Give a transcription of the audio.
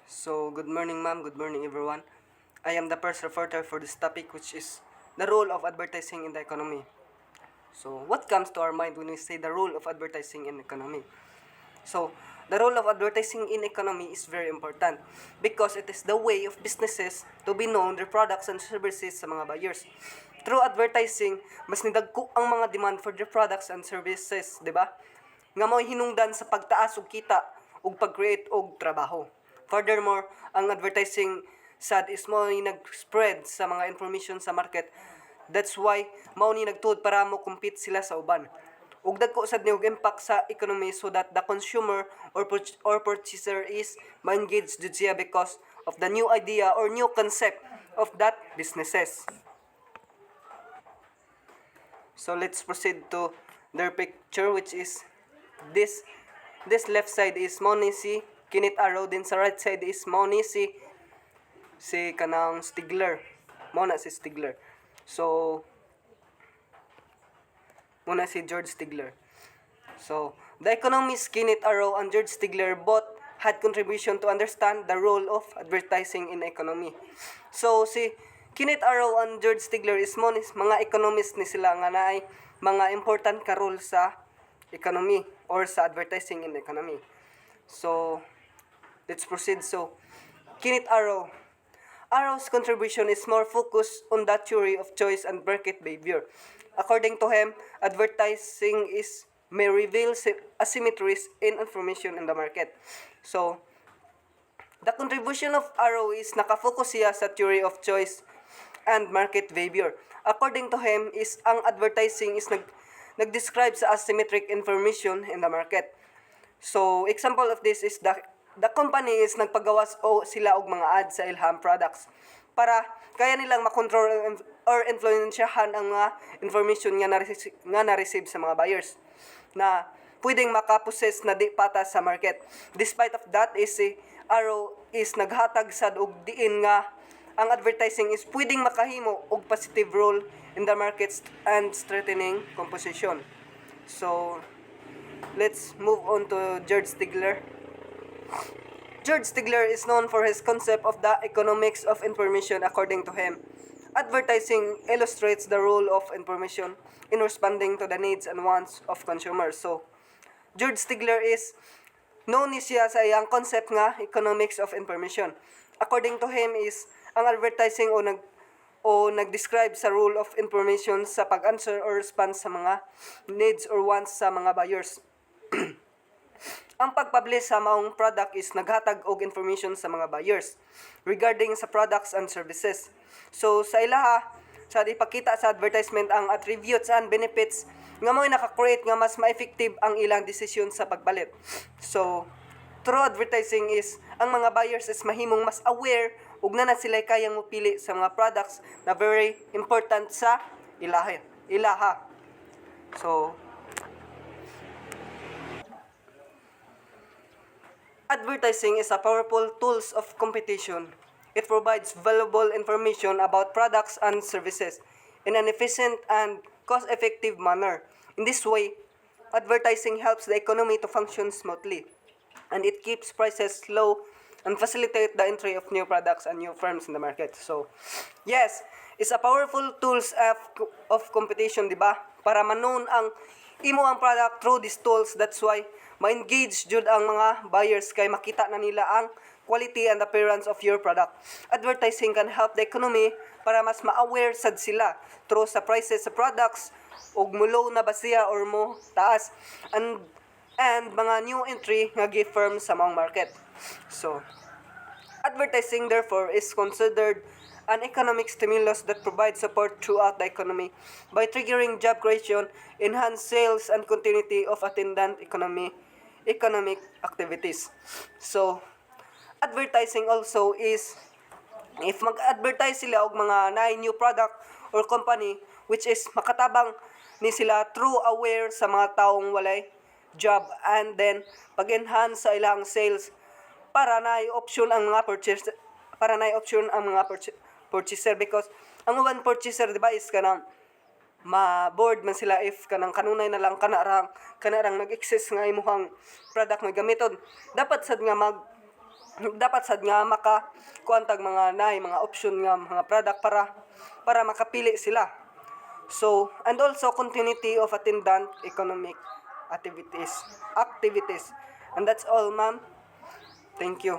So, good morning, ma'am. Good morning, everyone. I am the first reporter for this topic, which is the role of advertising in the economy. So, what comes to our mind when we say the role of advertising in economy? So, the role of advertising in economy is very important because it is the way of businesses to be known their products and services sa mga buyers. Through advertising, mas nidagko ang mga demand for their products and services, di ba? Nga mo'y hinungdan sa pagtaas og kita ug pag-create og trabaho. Furthermore, ang advertising sad is mo ni nag-spread sa mga information sa market. That's why mao ni nagtuod para mo compete sila sa uban. Ug dagko sad ni og impact sa economy so that the consumer or purchaser is ma-engage jud siya because of the new idea or new concept of that businesses. So let's proceed to their picture, which is this left side is mao ni si Kinit Arrow, din sa right side is mao ni si kanang Stigler. Mao na si Stigler. So muna si George Stigler. So, the economist Kenneth Arrow and George Stigler both had contribution to understand the role of advertising in economy. So, si Kenneth Arrow and George Stigler is mga economist ni sila nga naay mga important ka role sa economy or sa advertising in economy. So, let's proceed. So, Kenneth Arrow. Arrow's contribution is more focused on the theory of choice and market behavior. According to him, advertising may reveal asymmetries in information in the market. So, the contribution of Arrow is nakafocus siya sa theory of choice and market behavior. According to him, ang advertising is nag-describe sa asymmetric information in the market. So, example of this is the company is nagpagawas o sila og mga ads sa ilham products para kaya nilang makontrol or influensyahan ang mga information nga na-receive sa mga buyers na pwedeng makapossess na di patas sa market. Despite of that is si Arrow is naghatag sad og diin nga ang advertising is pwedeng makahimo og positive role in the markets and strengthening composition. So, let's move on to George Stigler. George Stigler is known for his concept of the economics of information. According to him, advertising illustrates the role of information in responding to the needs and wants of consumers. So, George Stigler is known siya sa iyang concept nga economics of information. According to him is ang advertising o nag-describe sa role of information sa pag-answer or response sa mga needs or wants sa mga buyers. Ang pag-publish sa maong product is naghatag og information sa mga buyers regarding sa products and services. So sa ilaha, sa ipakita sa advertisement ang attributes and benefits nga mo'y naka-create nga mas ma-effective ang ilang desisyon sa pagpalit. So through advertising is ang mga buyers is mahimong mas aware ug na sila kayang mopili sa mga products na very important sa ilaha. So advertising is a powerful tool of competition. It provides valuable information about products and services in an efficient and cost-effective manner. In this way, advertising helps the economy to function smoothly, and it keeps prices low and facilitate the entry of new products and new firms in the market. So, yes, it's a powerful tools of competition, di ba? Para ma-known ang imo ang product through these tools. That's why ma-engage jud ang mga buyers kay makita na nila ang quality and appearance of your product. Advertising can help the economy para mas ma-aware sad sila through sa prices sa products ug mulow na ba siya or mo taas and mga new entry nga gi-firm sa mga market. So, advertising therefore is considered an economic stimulus that provides support throughout the economy by triggering job creation, enhanced sales, and continuity of attendant economic activities. So, advertising also is, if mag-advertise sila og mga new product or company, which is makatabang ni sila through aware sa mga taong walay job and then pag-enhance sa ilang sales para na option ang mga purchaser because ang uban purchaser diba is kanang ma-board man sila if kanang kanunay na lang kanarang nag-excess nga imuhang product nga gamiton. Dapat sad nga dapat sad nga kuantag mga mga option nga mga product para makapili sila. So, and also continuity of attendant economic activities. And that's all, ma'am. Thank you.